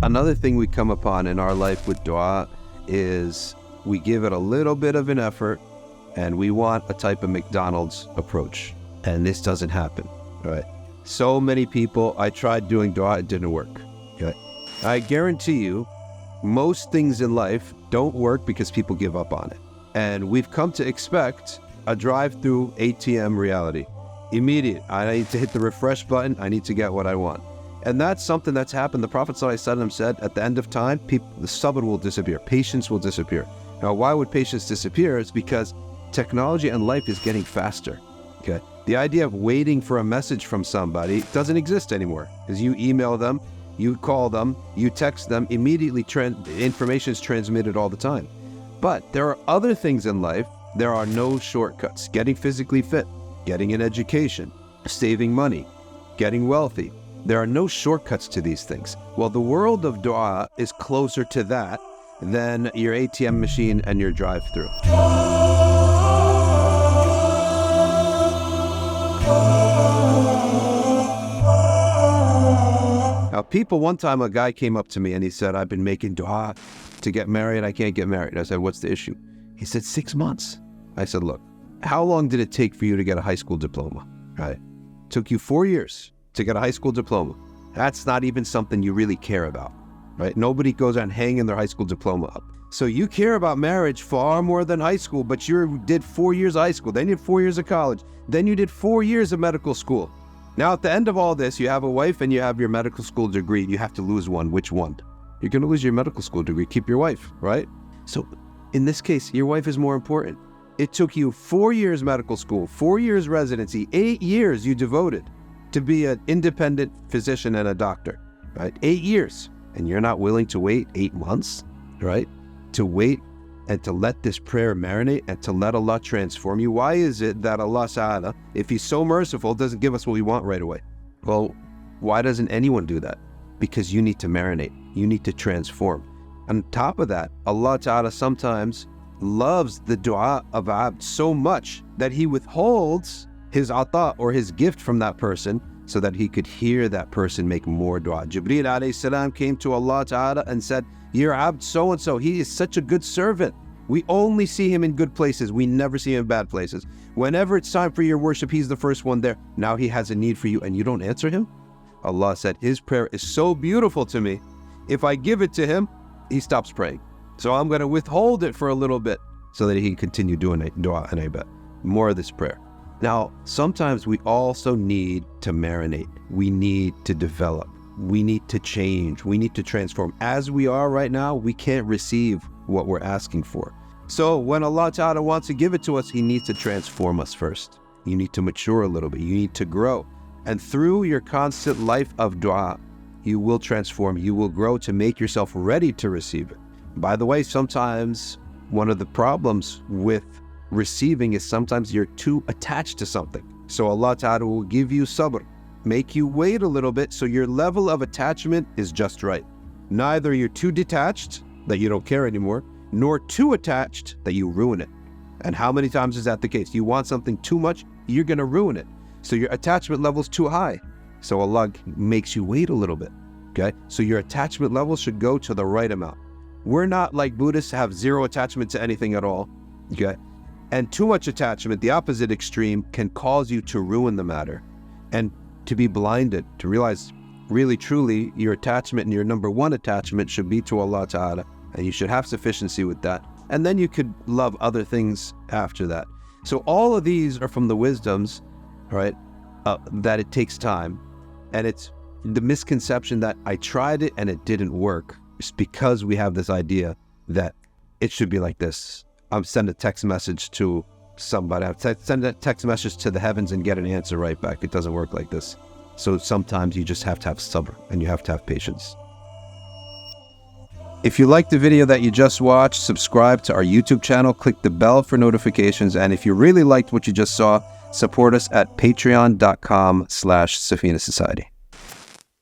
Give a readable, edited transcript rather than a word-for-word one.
another thing we come upon in our life with dua is we give it a little bit of an effort and we want a type of McDonald's approach. And this doesn't happen, right? So many people, I tried doing dua, it didn't work, okay? I guarantee you, most things in life don't work because people give up on it. And we've come to expect a drive-through ATM reality. Immediate, I need to hit the refresh button, I need to get what I want. And that's something that's happened. The Prophet ﷺ said, at the end of time, the sabr will disappear, patience will disappear. Now, why would patience disappear? It's because technology and life is getting faster, okay? The idea of waiting for a message from somebody doesn't exist anymore, because you email them, you call them, you text them, immediately information is transmitted all the time. But there are other things in life, there are no shortcuts. Getting physically fit, getting an education, saving money, getting wealthy. There are no shortcuts to these things. Well, the world of dua is closer to that than your ATM machine and your drive-through. Now, one time a guy came up to me and he said, I've been making dua to get married, I can't get married. I said, what's the issue? He said, 6 months. I said, look, how long did it take for you to get a high school diploma? Right? It took you 4 years to get a high school diploma. That's not even something you really care about, right? Nobody goes on hanging their high school diploma up. So you care about marriage far more than high school, but you did 4 years of high school, then you did 4 years of college, then you did 4 years of medical school. Now, at the end of all this, you have a wife and you have your medical school degree. You have to lose one. Which one? You're going to lose your medical school degree. Keep your wife, right? So in this case, your wife is more important. It took you 4 years medical school, 4 years residency, 8 years you devoted to be an independent physician and a doctor, right? 8 years. And you're not willing to wait 8 months, right? To wait and to let this prayer marinate and to let Allah transform you. Why is it that Allah Ta'ala, if He's so merciful, doesn't give us what we want right away? Well, why doesn't anyone do that? Because you need to marinate. You need to transform. On top of that, Allah Ta'ala sometimes loves the dua of abd so much that He withholds His ata or His gift from that person so that He could hear that person make more dua. Jibreel alayhi salam came to Allah Ta'ala and said, your abd so-and-so, he is such a good servant. We only see him in good places. We never see him in bad places. Whenever it's time for your worship, he's the first one there. Now he has a need for you and you don't answer him? Allah said, his prayer is so beautiful to me. If I give it to him, he stops praying. So I'm going to withhold it for a little bit so that he can continue doing dua and ibadah. More of this prayer. Now, sometimes we also need to marinate. We need to develop. We need to change. We need to transform. As we are right now, we can't receive what we're asking for. So when Allah Ta'ala wants to give it to us, He needs to transform us first. You need to mature a little bit. You need to grow. And through your constant life of dua, you will transform. You will grow to make yourself ready to receive it. By the way, sometimes one of the problems with receiving is sometimes you're too attached to something. So Allah Ta'ala will give you sabr, make you wait a little bit so your level of attachment is just right. Neither you're too detached that you don't care anymore, nor too attached that you ruin it. And how many times is that the case? You want something too much, you're going to ruin it. So your attachment level's too high. So Allah makes you wait a little bit, okay? So your attachment level should go to the right amount. We're not like Buddhists, have zero attachment to anything at all, okay? And too much attachment, the opposite extreme, can cause you to ruin the matter and to be blinded, to realize really truly your attachment and your number one attachment should be to Allah Ta'ala, and you should have sufficiency with that. And then you could love other things after that. So all of these are from the wisdoms, right, that it takes time. And it's the misconception that I tried it and it didn't work. It's because we have this idea that it should be like this. I'm sending a text message to somebody. I send a text message to the heavens and get an answer right back. It doesn't work like this. So sometimes you just have to have sabr and you have to have patience. If you liked the video that you just watched, subscribe to our YouTube channel, click the bell for notifications. And if you really liked what you just saw, support us at patreon.com/Safina Society.